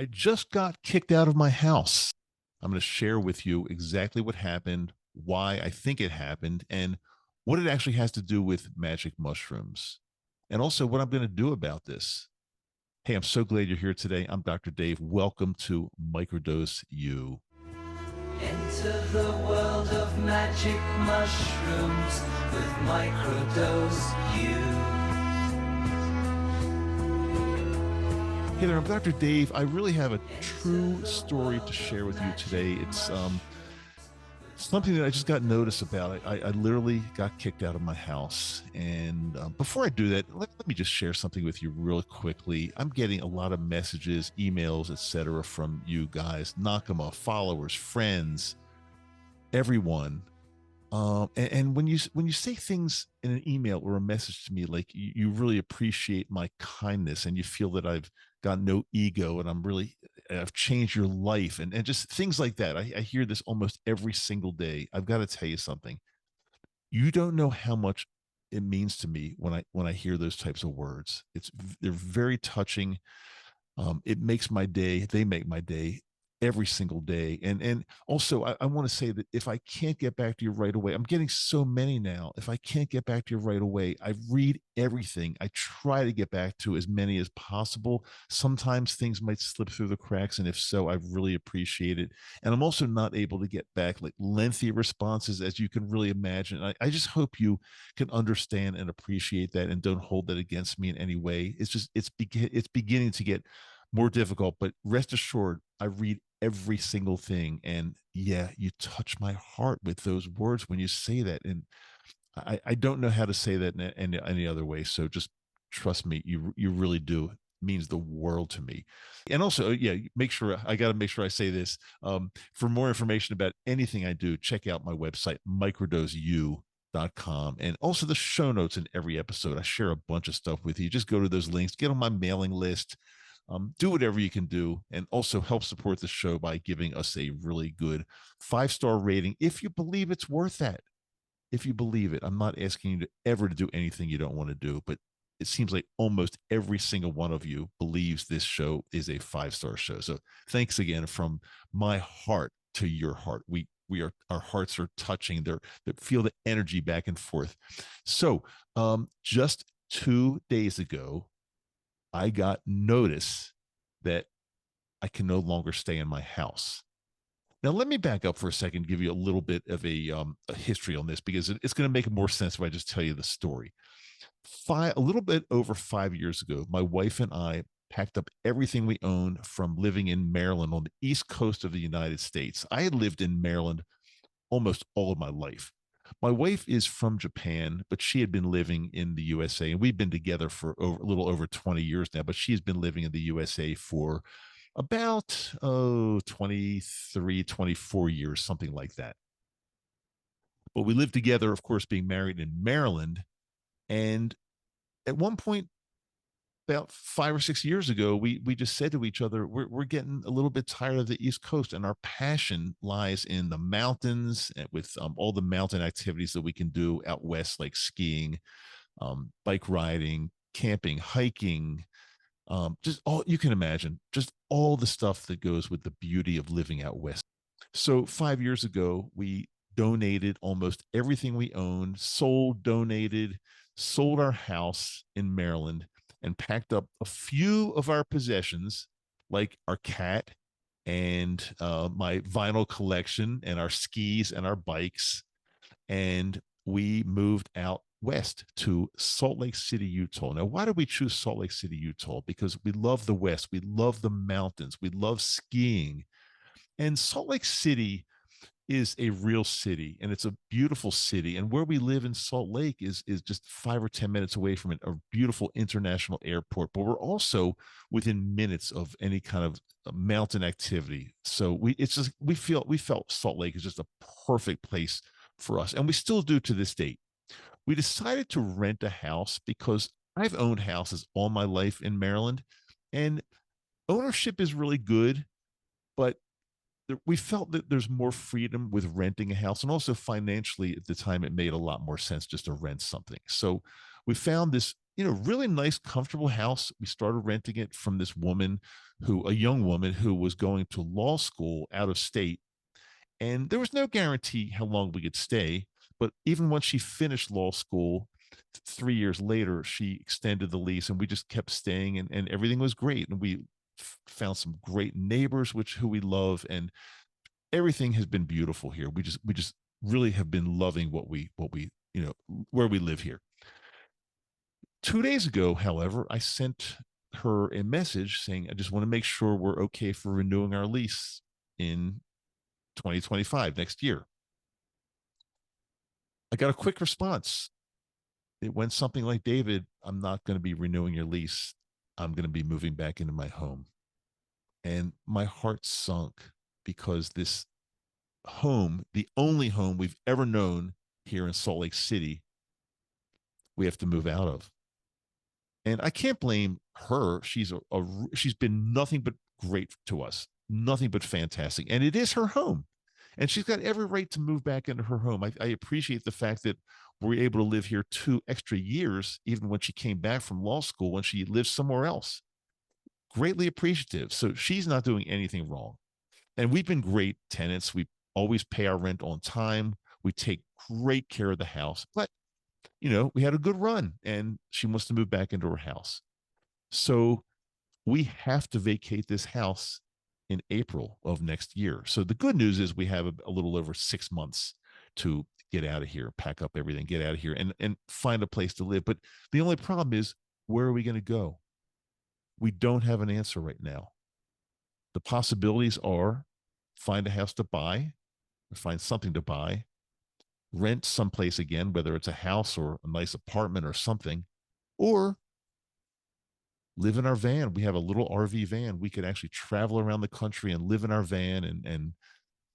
I just got kicked out of my house. I'm going to share with you exactly what happened, why I think it happened, and what it actually has to do with magic mushrooms, and also what I'm going to do about this. Hey, I'm so glad you're here today. I'm Dr. Dave. Welcome to Microdose U. Enter the world of magic mushrooms with Microdose U. Hey there, I'm Dr. Dave. I really have a true story to share with you today. It's something that I just got notice about. I literally got kicked out of my house. And before I do that, let me just share something with you real quickly. I'm getting a lot of messages, emails, etc., from you guys, Nakama, followers, friends, everyone. And when you say things in an email or a message to me, like you really appreciate my kindness and you feel that I've got no ego and I've changed your life and just things like that. I hear this almost every single day. I've got to tell you something. You don't know how much it means to me when I hear those types of words. They're very touching. It makes my day. They make my day every single day. And also, I want to say that if I can't get back to you right away, I'm getting so many now. If I can't get back to you right away, I read everything. I try to get back to as many as possible. Sometimes things might slip through the cracks, and if so, I really appreciate it. And I'm also not able to get back like lengthy responses as you can really imagine. I just hope you can understand and appreciate that and don't hold that against me in any way. It's beginning to get more difficult, but rest assured, I read every single thing. And yeah, you touch my heart with those words when you say that. And I don't know how to say that in any other way. So just trust me, you really do. It means the world to me. And also, yeah, I got to make sure I say this. For more information about anything I do, check out my website, microdoseu.com, and also the show notes in every episode. I share a bunch of stuff with you. Just go to those links, get on my mailing list, do whatever you can do, and also help support the show by giving us a really good 5-star rating if you believe it's worth that. If you believe it, I'm not asking you to ever to do anything you don't want to do, but it seems like almost every single one of you believes this show is a 5-star show. So thanks again from my heart to your heart. Our hearts are touching. They feel the energy back and forth. So just 2 days ago, I got notice that I can no longer stay in my house. Now, let me back up for a second, give you a little bit of a history on this because it's going to make more sense if I just tell you the story. A little bit over 5 years ago, my wife and I packed up everything we owned from living in Maryland on the East Coast of the United States. I had lived in Maryland almost all of my life. My wife is from Japan, but she had been living in the USA, and we've been together for a little over 20 years now, but she's been living in the USA for about 23, 24 years, something like that. But we lived together, of course, being married in Maryland. And at one point, about 5 or 6 years ago, we just said to each other, we're getting a little bit tired of the East Coast, and our passion lies in the mountains with all the mountain activities that we can do out west, like skiing, bike riding, camping, hiking, just all you can imagine, just all the stuff that goes with the beauty of living out west. So 5 years ago, we donated almost everything we owned, sold our house in Maryland, and packed up a few of our possessions, like our cat and my vinyl collection and our skis and our bikes. And we moved out west to Salt Lake City, Utah. Now, why did we choose Salt Lake City, Utah? Because we love the West. We love the mountains. We love skiing. And Salt Lake City is a real city, and it's a beautiful city. And where we live in Salt Lake is just 5 or 10 minutes away from a beautiful international airport. But we're also within minutes of any kind of mountain activity. So we felt Salt Lake is just a perfect place for us, and we still do to this date. We decided to rent a house because I've owned houses all my life in Maryland, and ownership is really good, but we felt that there's more freedom with renting a house, and also financially at the time it made a lot more sense just to rent something. So we found this really nice, comfortable house. We started renting it from this woman a young woman who was going to law school out of state. And there was no guarantee how long we could stay. But even when she finished law school, 3 years later, she extended the lease and we just kept staying and everything was great. And we found some great neighbors, who we love. And everything has been beautiful here. We just really have been loving where we live here. 2 days ago, however, I sent her a message saying, I just want to make sure we're okay for renewing our lease in 2025, next year. I got a quick response. It went something like, David, I'm not going to be renewing your lease. I'm going to be moving back into my home. And my heart sunk because this home, the only home we've ever known here in Salt Lake City, we have to move out of. And I can't blame her. She's been nothing but great to us, nothing but fantastic. And it is her home. And she's got every right to move back into her home. I appreciate the fact that we're able to live here 2 extra years, even when she came back from law school, when she lived somewhere else. Greatly appreciative. So she's not doing anything wrong. And we've been great tenants. We always pay our rent on time. We take great care of the house. But we had a good run and she wants to move back into her house. So we have to vacate this house in April of next year. So the good news is we have a little over 6 months to get out of here, pack up everything, get out of here and find a place to live. But the only problem is, where are we going to go? We don't have an answer right now. The possibilities are find a house to buy or find something to buy, rent someplace again, whether it's a house or a nice apartment or something, or live in our van. We have a little RV van. We could actually travel around the country and live in our van and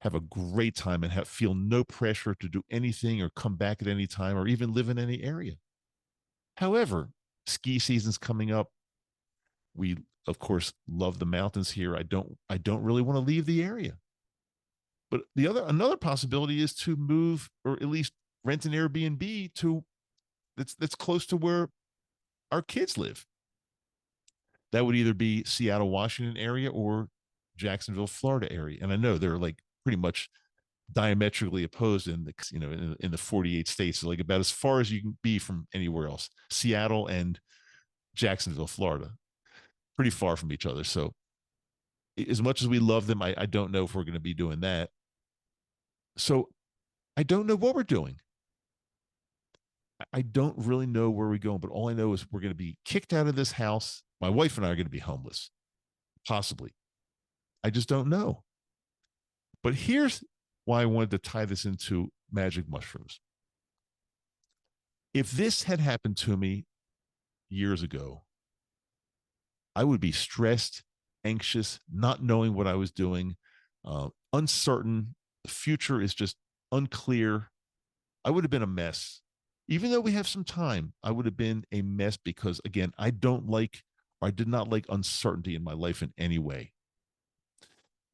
have a great time and feel no pressure to do anything or come back at any time or even live in any area. However, ski season's coming up. We, of course, love the mountains here. I don't really want to leave the area. But another possibility is to move or at least rent an Airbnb that's close to where our kids live. That would either be Seattle, Washington area or Jacksonville, Florida area. And I know they're like pretty much diametrically opposed in the 48 states, so like about as far as you can be from anywhere else. Seattle and Jacksonville, Florida, pretty far from each other. So as much as we love them, I don't know if we're going to be doing that. So I don't know what we're doing. I don't really know where we're going, but all I know is we're going to be kicked out of this house. My wife and I are going to be homeless, possibly. I just don't know. But here's why I wanted to tie this into magic mushrooms. If this had happened to me years ago, I would be stressed, anxious, not knowing what I was doing, uncertain. The future is just unclear. I would have been a mess. Even though we have some time, I would have been a mess because, again, I did not like uncertainty in my life in any way.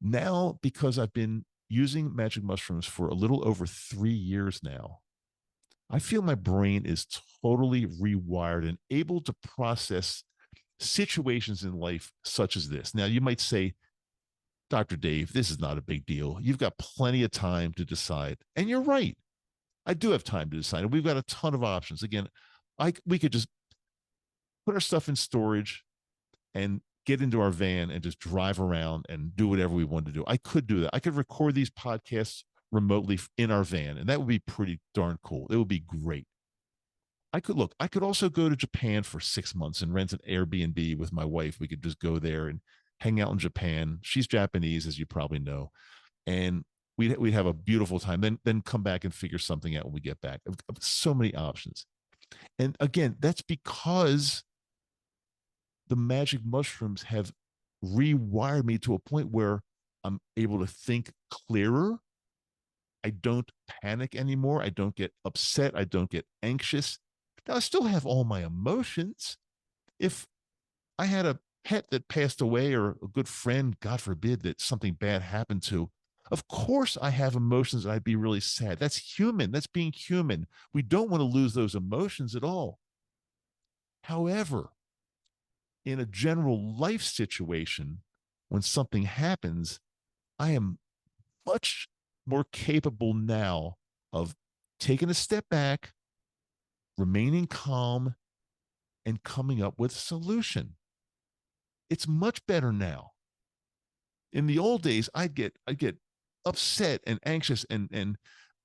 Now, because I've been using magic mushrooms for a little over 3 years now, I feel my brain is totally rewired and able to process situations in life such as this. Now, you might say, Dr. Dave, this is not a big deal. You've got plenty of time to decide. And you're right. I do have time to decide. And we've got a ton of options. Again, we could just put our stuff in storage and get into our van and just drive around and do whatever we want to do. I could do that. I could record these podcasts remotely in our van, and that would be pretty darn cool. It would be great. I could also go to Japan for 6 months and rent an Airbnb with my wife. We could just go there and hang out in Japan. She's Japanese, as you probably know. And we'd have a beautiful time. Then come back and figure something out when we get back. So many options. And again, that's because the magic mushrooms have rewired me to a point where I'm able to think clearer. I don't panic anymore. I don't get upset. I don't get anxious. Now, I still have all my emotions. If I had a pet that passed away or a good friend, God forbid, that something bad happened to, of course I have emotions and I'd be really sad. That's human. That's being human. We don't want to lose those emotions at all. However, in a general life situation, when something happens, I am much more capable now of taking a step back, remaining calm, and coming up with a solution. It's much better now. In the old days, I'd get upset and anxious and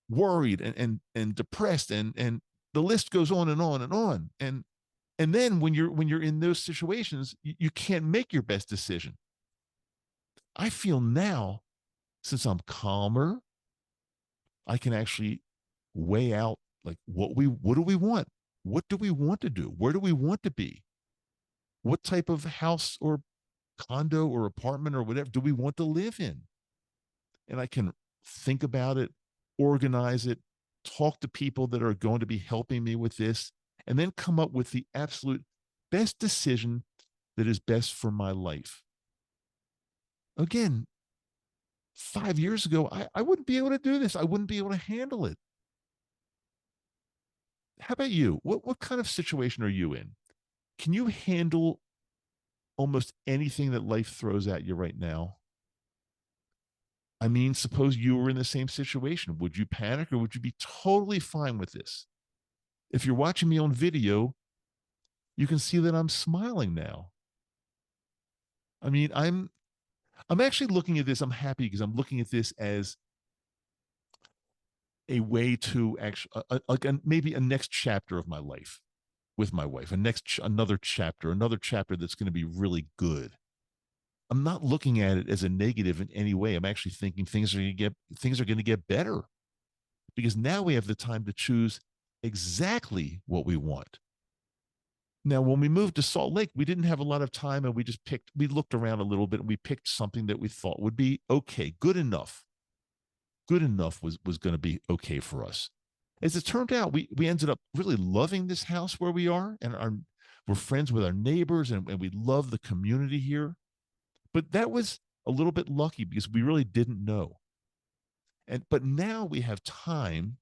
worried and depressed and the list goes on and on and on. And then when you're in those situations, you can't make your best decision. I feel now, since I'm calmer, I can actually weigh out like what do we want? What do we want to do? Where do we want to be? What type of house or condo or apartment or whatever do we want to live in? And I can think about it, organize it, talk to people that are going to be helping me with this, and then come up with the absolute best decision that is best for my life. Again, 5 years ago, I wouldn't be able to do this. I wouldn't be able to handle it. How about you? What kind of situation are you in? Can you handle almost anything that life throws at you right now? I mean, suppose you were in the same situation. Would you panic or would you be totally fine with this? If you're watching me on video, you can see that I'm smiling now. I mean, I'm actually looking at this. I'm happy because I'm looking at this as a way to actually like maybe a next chapter of my life with my wife, another chapter that's going to be really good. I'm not looking at it as a negative in any way. I'm actually thinking things are going to get better because now we have the time to choose exactly what we want. Now, when we moved to Salt Lake, we didn't have a lot of time and we looked around a little bit and we picked something that we thought would be okay, good enough. Good enough was going to be okay for us. As it turned out, we ended up really loving this house where we are, and we're friends with our neighbors, and we love the community here. But that was a little bit lucky because we really didn't know. But now we have time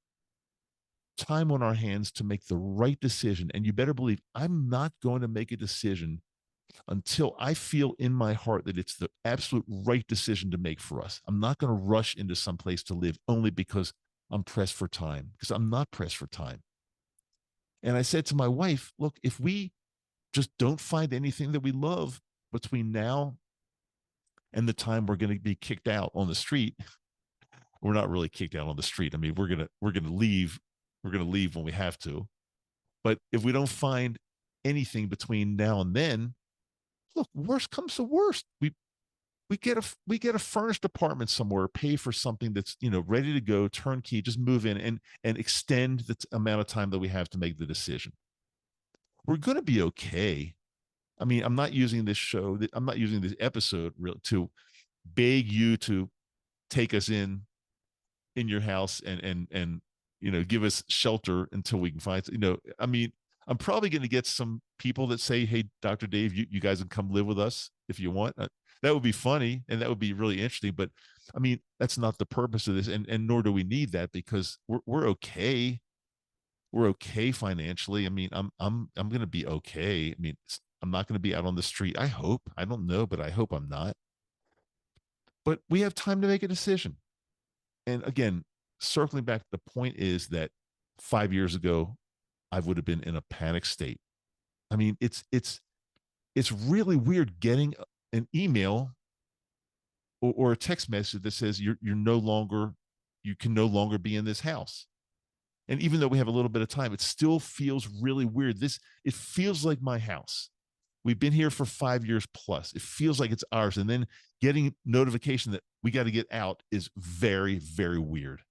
on our hands to make the right decision. And you better believe I'm not going to make a decision until I feel in my heart that it's the absolute right decision to make for us. I'm not going to rush into some place to live only because I'm pressed for time, because I'm not pressed for time. And I said to my wife, look, if we just don't find anything that we love between now and the time we're going to be kicked out on the street, we're not really kicked out on the street. I mean, we're going to leave. We're going to leave when we have to. But if we don't find anything between now and then, look, worst comes to worst. We get a furnished apartment somewhere, pay for something that's ready to go, turnkey, just move in and extend the amount of time that we have to make the decision. We're going to be okay. I mean, I'm not using this episode to beg you to take us in your house and give us shelter until we can find. I mean, I'm probably going to get some people that say, "Hey, Dr. Dave, you guys can come live with us if you want." That would be funny and that would be really interesting. But I mean, that's not the purpose of this, and nor do we need that because we're okay. We're okay financially. I mean, I'm going to be okay. I mean, I'm not going to be out on the street. I hope. I don't know, but I hope I'm not. But we have time to make a decision. And again, circling back, the point is that 5 years ago, I would have been in a panic state. I mean, it's really weird getting an email or a text message that says you can no longer be in this house. And even though we have a little bit of time, it still feels really weird. It feels like my house. We've been here for 5 years plus. It feels like it's ours. And then getting notification that we got to get out is very, very weird.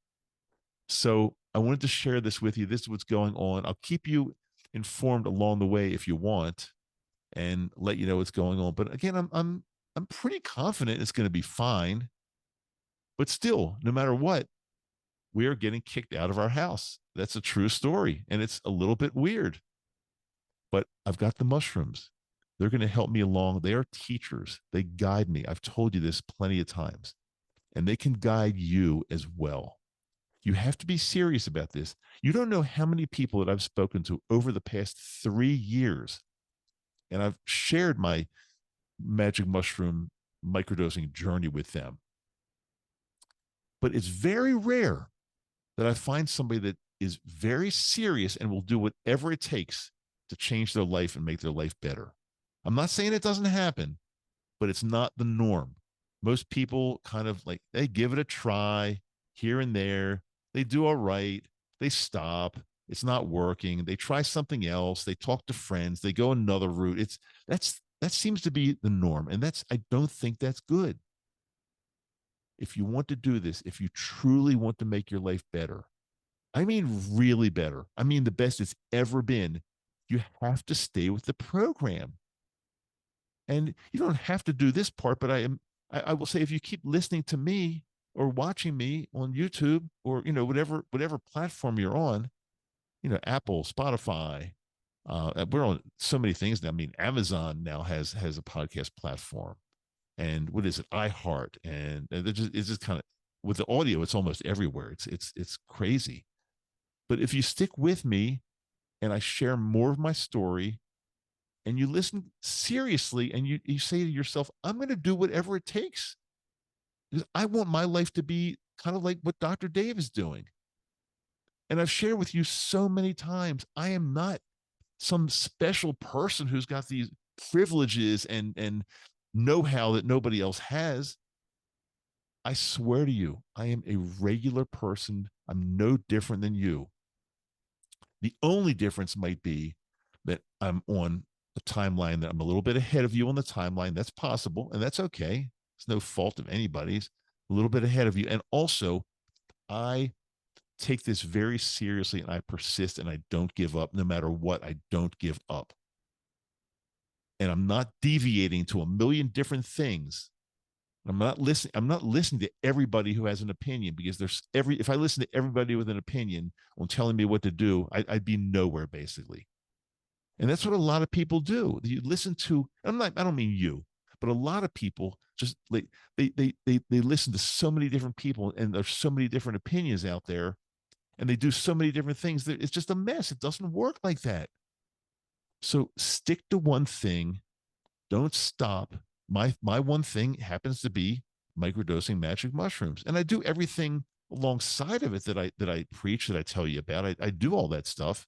So I wanted to share this with you. This is what's going on. I'll keep you informed along the way if you want and let you know what's going on. But again, I'm pretty confident it's going to be fine. But still, no matter what, we are getting kicked out of our house. That's a true story. And it's a little bit weird. But I've got the mushrooms. They're going to help me along. They are teachers. They guide me. I've told you this plenty of times. And they can guide you as well. You have to be serious about this. You don't know how many people that I've spoken to over the past 3 years And I've shared my magic mushroom microdosing journey with them. But it's very rare that I find somebody that is very serious and will do whatever it takes to change their life and make their life better. I'm not saying it doesn't happen, but it's not the norm. Most people kind of like they give it a try here and there. They do all right. They stop. It's not working. They try something else. They talk to friends. They go another route. That seems to be the norm. And I don't think that's good. If you want to do this, if you truly want to make your life better, I mean, really better, I mean, the best it's ever been, you have to stay with the program. And you don't have to do this part, but I will say if you keep listening to me or watching me on YouTube or, whatever platform you're on, Apple, Spotify, we're on so many things now. I mean, Amazon now has a podcast platform, and what is it, iHeart, and it's just kind of, with the audio, it's almost everywhere. It's crazy. But if you stick with me and I share more of my story and you listen seriously and you say to yourself, I'm going to do whatever it takes because I want my life to be kind of like what Dr. Dave is doing. And I've shared with you so many times, I am not some special person who's got these privileges and know-how that nobody else has. I swear to you, I am a regular person. I'm no different than you. The only difference might be that I'm on a timeline that I'm a little bit ahead of you on the timeline. That's possible, and that's okay. It's no fault of anybody's. A little bit ahead of you. And also, I take this very seriously and I persist and I don't give up. No matter what, I don't give up. And I'm not deviating to a million different things. I'm not listening to everybody who has an opinion, because if I listen to everybody with an opinion on telling me what to do, I'd be nowhere basically. And that's what a lot of people do. You listen to, I don't mean you, but a lot of people just like they listen to so many different people, and there's so many different opinions out there, and they do so many different things that it's just a mess. It doesn't work like that. So stick to one thing. Don't stop. My one thing happens to be microdosing magic mushrooms, and I do everything alongside of it that I preach, that I tell you about. I do all that stuff,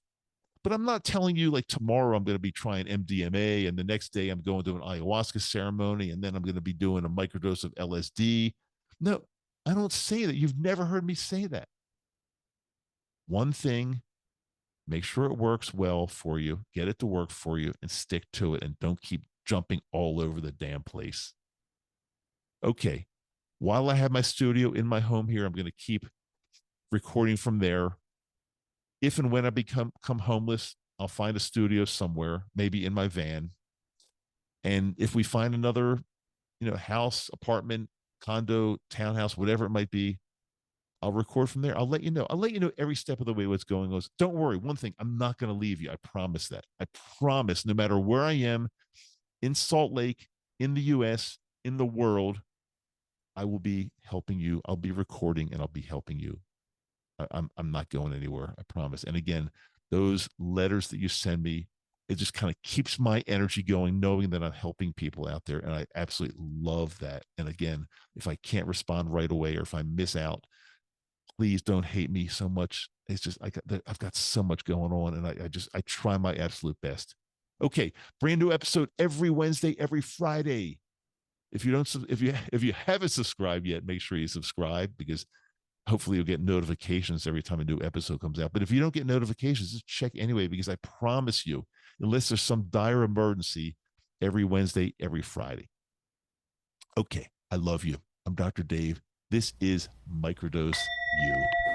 but I'm not telling you like tomorrow I'm going to be trying MDMA and the next day I'm going to an ayahuasca ceremony and then I'm going to be doing a microdose of LSD. No, I don't say that. You've never heard me say that. One thing, make sure it works well for you, get it to work for you, and stick to it, and don't keep jumping all over the damn place. Okay, while I have my studio in my home here, I'm going to keep recording from there. If and when I become homeless, I'll find a studio somewhere, maybe in my van. And if we find another, house, apartment, condo, townhouse, whatever it might be, I'll record from there. I'll let you know. I'll let you know every step of the way what's going on. Don't worry. One thing, I'm not going to leave you. I promise that. I promise, no matter where I am in Salt Lake, in the US, in the world, I will be helping you. I'll be recording and I'll be helping you. I'm not going anywhere. I promise. And again, those letters that you send me, it just kind of keeps my energy going, knowing that I'm helping people out there. And I absolutely love that. And again, if I can't respond right away or if I miss out, please don't hate me so much. It's just I've got so much going on, and I try my absolute best. Okay, brand new episode every Wednesday, every Friday. If you haven't subscribed yet, make sure you subscribe, because hopefully you'll get notifications every time a new episode comes out. But if you don't get notifications, just check anyway, because I promise you, unless there's some dire emergency, every Wednesday, every Friday. Okay, I love you. I'm Dr. Dave. This is Microdose U.